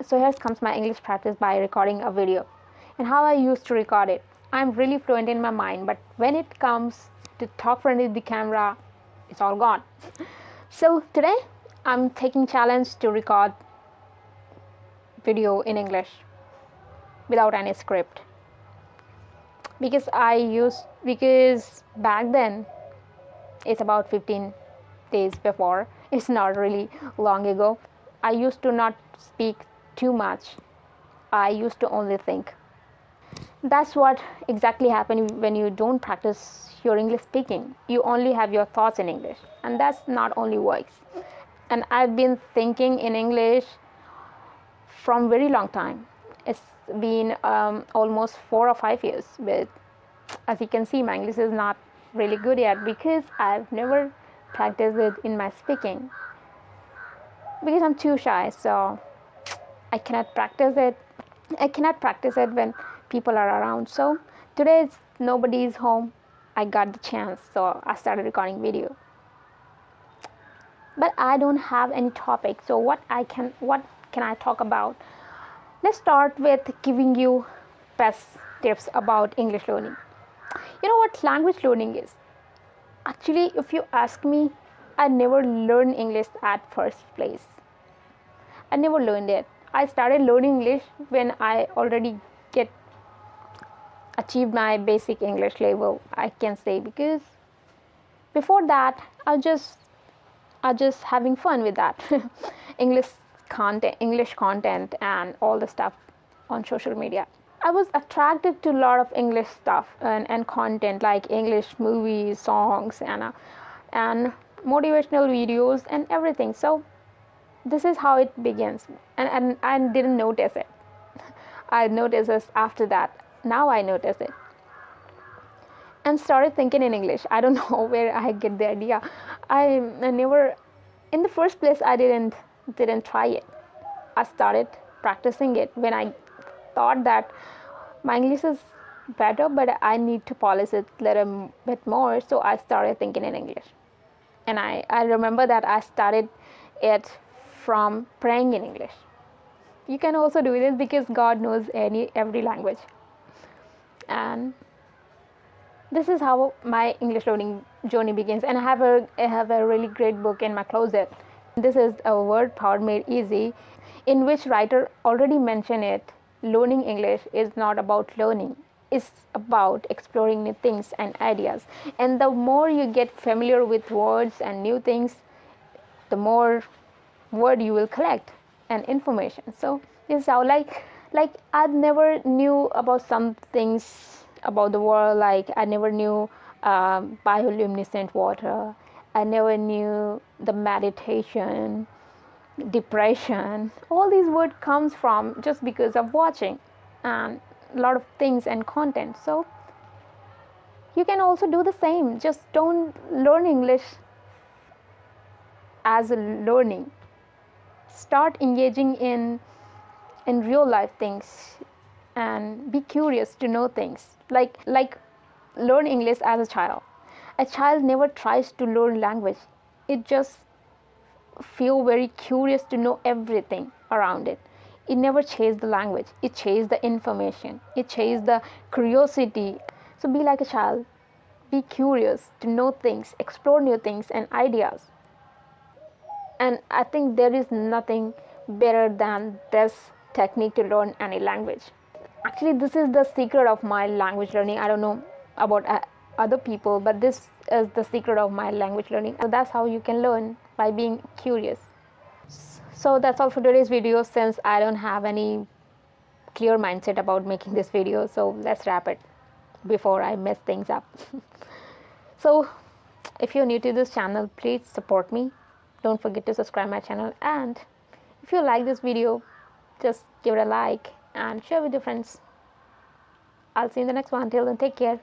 So here comes my English practice by recording a video and how I used to record it. I'm really fluent in my mind, but when it comes to talk in front of the camera, it's all gone. So today I'm taking challenge to record video in English without any script, because back then, it's about 15 days before, it's not really long ago, I used to not speak too much. I used to only think. That's what exactly happens when you don't practice your English speaking. You only have your thoughts in English, and that's not only works. And I've been thinking in English from very long time. It's been almost 4 or 5 years, but as you can see, my English is not really good yet because I've never practiced it in my speaking, because I'm too shy. So I cannot practice it when people are around. So today nobody is home, I got the chance, so I started recording video. But I don't have any topic, so what can I talk about? Let's start with giving you best tips about English learning. You know what language learning is? Actually, if you ask me, I never learned English at first place. I never learned it. I started learning English when I already achieved my basic English level, I can say, because before that I was just having fun with that English content and all the stuff on social media. I was attracted to a lot of English stuff and content like English movies, songs, and motivational videos and everything. So this is how it begins, and I didn't notice it. I noticed this after that. Now I notice it and started thinking in English. I don't know where I get the idea. I never, in the first place, I didn't try it. I started practicing it when I thought that my English is better, but I need to polish it a little bit more. So I started thinking in English, and I remember that I started it from praying in English. You can also do this because God knows every language. And this is how my English learning journey begins. And I have a really great book in my closet. This is a Word Power Made Easy, in which writer already mentioned it. Learning English is not about learning. It's about exploring new things and ideas. And the more you get familiar with words and new things, the more word you will collect and information. So this is how, like I never knew about some things about the world. Like I never knew bioluminescent water. I never knew the meditation, depression. All these words comes from just because of watching and a lot of things and content. So you can also do the same. Just don't learn English as a learning. Start engaging in real life things and be curious to know things. Like learn English as a child. A child never tries to learn language. It just feel very curious to know everything around it. It never chases the language. It chases the information. It chases the curiosity. So be like a child. Be curious to know things, explore new things and ideas. And I think there is nothing better than this technique to learn any language. Actually, this is the secret of my language learning. I don't know about other people, but this is the secret of my language learning. So that's how you can learn, by being curious. So that's all for today's video, since I don't have any clear mindset about making this video. So let's wrap it before I mess things up. So if you're new to this channel, please support me. Don't forget to subscribe my channel, and if you like this video, just give it a like and share with your friends. I'll see you in the next one. Till then, take care.